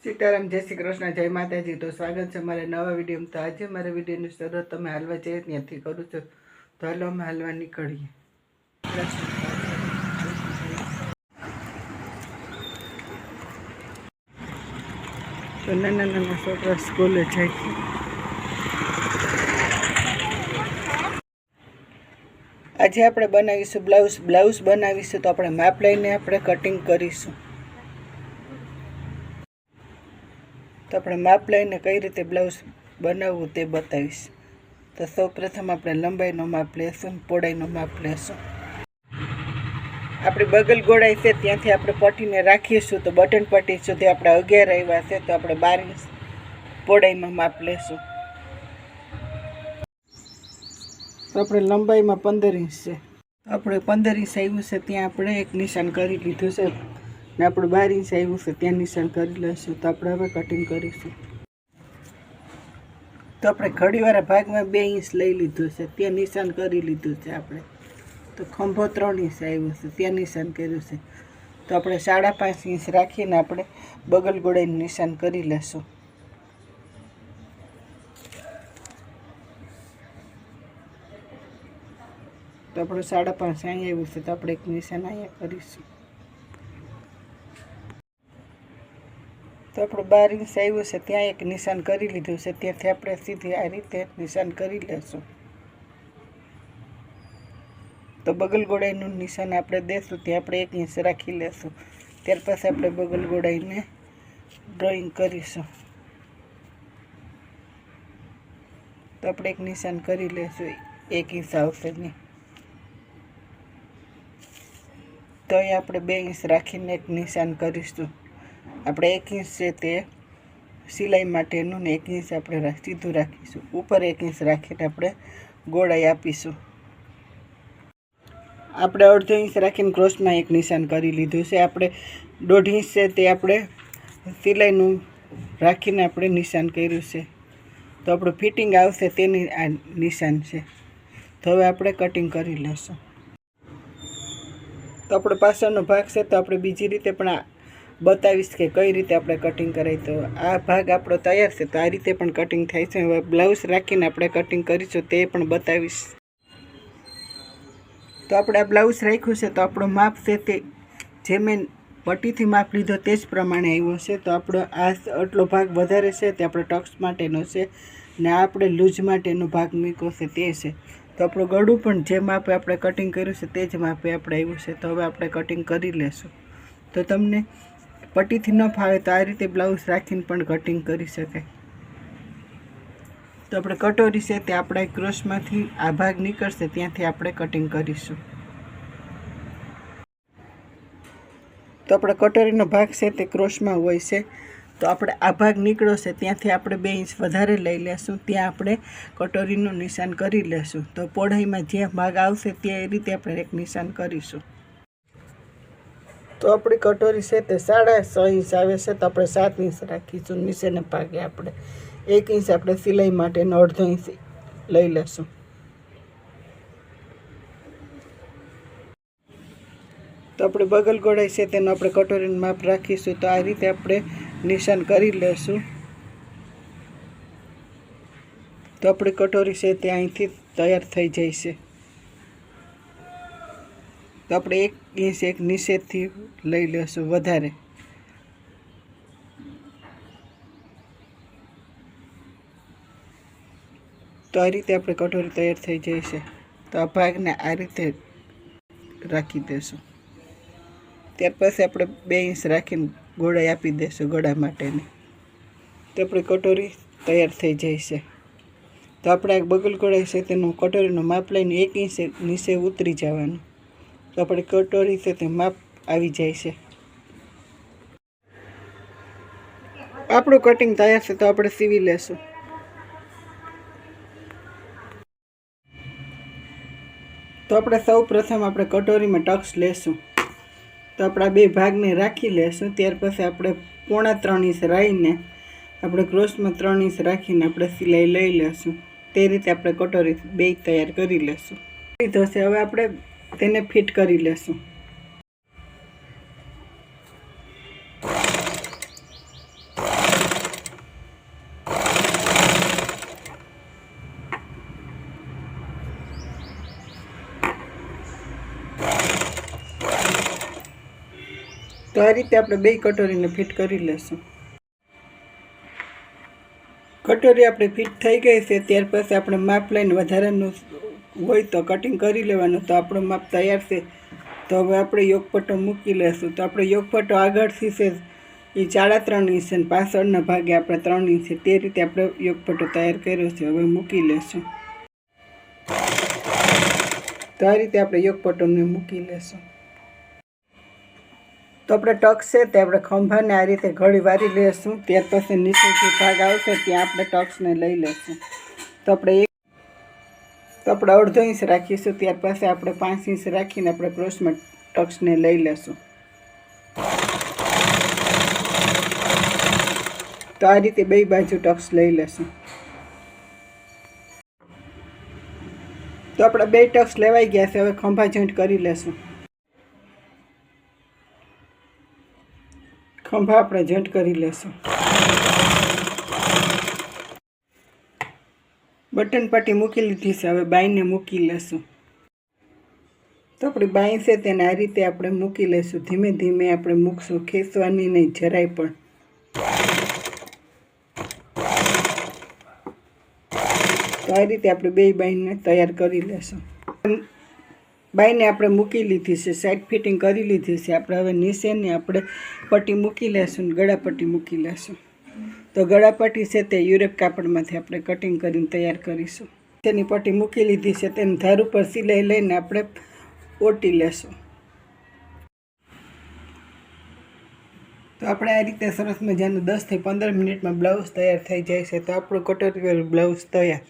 सीताराम जय श्री कृष्ण जय माताजी। तो स्वागत है मारे नवा वीडियो में। तो आज मारे वीडियो की शरूआत तमे हालवा जाए त्याथी करूँ छो। तो हलो अमे हालवा निकळीए। तो नाना नाना छोकरा स्कूले जाए छे। आज आपणे बनावीशुं ब्लाउज बनावीशुं। तो आपणे माप लईने आपणे कटिंग करीशुं। तो अपने माप लईने कई रीते ब्लाउज बनाववुं ते बतावीश। तो सौ प्रथम अपने लंबाईनो माप लेशुं, पहोळाईनो माप लेशुं। अपनी बगल गोळाई छे त्यांथी अपने पट्टीने राखीशुं। तो बटन पट्टी सुधी अपने 11 आव्या छे तो अपने 12 इंच पहोळाईमां माप लेशुं। तो अपने लंबाईमां 15 इंच छे। अपने 15 इंच आव्युं छे त्यां अपने एक निशान करी लीधुं छे ने अपने 12 इंच आव्युं छे त्यां निशान करी लेशुं। तो अपने हवे कटिंग करीशुं। तो अपने घड़ीवाळा भाग में 2 इंच लई लीधुं छे त्यां निशान करी लीधुं छे आपणे। तो खंभो 3 इंच आव्यो छे त्यां निशान कर्युं छे। तो अपने 5.5 इंच राखीने अपने बगल गोळाईनुं निशान करी लेशुं। तो अपने 5.5 अहीं आव्युं छे तो अपने एक निशान अहींया करीशुं। तो अपने 12 इंच आव्युं छे त्यां एक निशान करी लीधुं छे त्याथी अपने सीधी आ रीते निशान करी लेशुं। तो बगल गोळाईनुं निशान आपणे देशुं त्यां आपणे 1 इंच राखी लेशुं। त्यार पछी आपणे बगल गोळाईने ड्रॉइंग करीशुं। तो अपने एक निशान करी लेशुं 1 इंच आवशे नहीं। तो अहीं आपणे 2 इंच राखीने एक निशान करीशुं। આપણે 1 इंच છે તે સિલાઈ માટેનું ને 1 इंच આપણે સીધું રાખીશું। ઉપર 1 इंच રાખીને આપણે ગોળાઈ આપીશું। આપણે 1/2 इंच રાખીને ક્રોસમાં એક નિશાન કરી લીધું છે। આપણે 1/2 इंच છે તે આપણે સિલાઈનું રાખીને આપણે નિશાન કર્યું છે। તો આપણું ફિટિંગ આવશે તેની આ નિશાન છે। તો હવે આપણે કટિંગ કરી લેશું। તો આપણો પાછળનો ભાગ છે તો આપણે બીજી રીતે પણ बतावीश के कई रीते आपणे कटिंग कराय। तो आ भाग आपणो तैयार है तो आ रीते पण कटिंग थाय छे। हवे ब्लाउज राखीने आपणे कटिंग करीशुं ते पण बतावीश। तो आपणे आ ब्लाउज राख्युं छे तो आपणो माप छे ते जे मैं पट्टीथी माप लीधो ते ज प्रमाणे आव्यो छे। तो आपणो आ आटलो भाग वधारे छे ते आपणे टक्स माटेनो छे ने आपणे लूज माटेनो भाग मूक्यो छे ते छे। तो आपणो गळुं पण जे मापे आपणे कटिंग कर्युं छे ते ज मापे आपणे आव्युं छे। तो हवे आपणे कटिंग करी लेशुं। तो तमने पट्टीथी न फावे तो आ रीते ब्लाउज राखीने पण कटिंग करी शकाय। तो आपणे कटोरी छे ते आपणे क्रोसमांथी आ भाग निकळशे त्यांथी आपणे कटिंग करीशुं। तो आपणे कटोरीनो भाग छे ते क्रोसमां होय छे तो आपणे आ भाग निकळ्यो छे त्यांथी आपणे 2 इंच वधारे लई लेशुं। त्यां आपणे कटोरीनुं निशान करी लेशुं। तो पहोळाईमां जे भाग आवशे ते रीते आपणे एक निशान करीशुं। तो अपनी कटोरी से 6.5 इंच आवे छे तो अपने 7 इंच राखीशुं। नीचेना भागे आपणे 1 इंच आपणे सिलाई माटे 1/2 इंच लई लेशुं। तो अपने बगल गोळाई छे तेनो अपने कटोरीनुं माप राखीशुं। तो आ रीते आपणे निशान करी लेशुं। तो अपनी कटोरी छे ते અહીંથી तैयार थई जाय छे। तो अपने 1 इंच एक नीचेथी लई लेशुं वधारे। तो आ रीते अपनी कटोरी तैयार थई जाय छे। तो आ भागने आ रीते राखी देशुं। त्यार पछी अपने 2 इंच राखीने गोळाई आपी देशुं गळा माटेनी। तो अपनी कटोरी तैयार थई जाय छे। तो अपने बगल गोळाई छे तेनुं कटोरीनुं माप लईने 1 इंच नीचे उतरी जवानुं। तो अपनी कटोरी से ते माप आवी जाय छे। आपणुं कटिंग तैयार छे तो आपणे सीवी लेशुं। तो अपने सौ प्रथम अपने कटोरी में टक्स लेशुं। तो अपना 2 भाग ने राखी लेशुं। त्यार पछी आपणे 3.25 इंच राखीने अपने क्रोस में 3 इंच राखीने अपने सिलाई लई लेशुं। ते रीते अपने कटोरी 2 तैयार करी लेशुं। तो हवे आपणे तेने फिट करी लेशुं। તો આ રીતે આપણે બે કટોરીને ફિટ કરી લેશું. કટોરી આપણે ફિટ થઈ ગઈ છે. ત્યાર પછી આપણે માપ લઈને વધારાનું હોય તો કટિંગ કરી લેવાનું. તો આપણો માપ તૈયાર છે. તો હવે આપણે યોગપટ્ટો મૂકી લેશું. તો આપણે યોગપટ્ટો આગળથી છે એ 3.5 ઇંચ અને પાછળના ભાગે આપણે 3 ઇંચ તે રીતે આપણે યોગપટ્ટો તૈયાર કર્યો છે. હવે મૂકી લેશું. તો આ રીતે આપણે યોગપટ્ટોને મૂકી લેશું. તો આપણે ટક છે તે આપણે ખંભાને આ રીતે ઘડી વારી લેશું. ત્યાર પછી નીચે જે ભાગ આવશે ત્યાં આપણે ટક્સને લઈ લેશું. તો આપણે 1.5 ઇંચ રાખીશું. ત્યાર પછી આપણે 5 ઇંચ રાખીને આપણે ક્રોસમાં ટક્સને લઈ લેશું. તો આ રીતે બે બાજુ ટક્સ લઈ લેશું. તો આપણે બે ટક્સ લેવાઈ ગયા છે. હવે ખંભા જોઈન્ટ કરી લેશું. ખંભા આપણે જોઈન્ટ કરી લેશું. બટન પટ્ટી મૂકી લીધી છે. હવે બાઈને મૂકી લેશું. તો આપણી બાઈ છે તેને આ રીતે આપણે મૂકી લેશું. ધીમે ધીમે આપણે મૂકશું, ખેંચવાની નહીં જરાય પણ. તો આ રીતે આપણે બે બાઈને તૈયાર કરી લેશું. બાઈને આપણે મૂકી લીધી છે, સાઈડ ફિટિંગ કરી લીધી છે. આપણે હવે નીચેની આપણે પટ્ટી મૂકી લેશું, ગળા પટ્ટી મૂકી લેશું. તો ગળા પટ્ટી છે તે યુરેપ કાપડમાંથી આપણે કટિંગ કરીને તૈયાર કરીશું. તેની પટ્ટી મૂકી લીધી છે. તેને ધાર ઉપર સિલાઈ લઈને આપણે ઓટી લેશું. તો આપણે આ રીતે સરસ મજાનું 10 થી 15 મિનિટમાં બ્લાઉઝ તૈયાર થઈ જાય છે. તો આપણું કટોરી બ્લાઉઝ તૈયાર.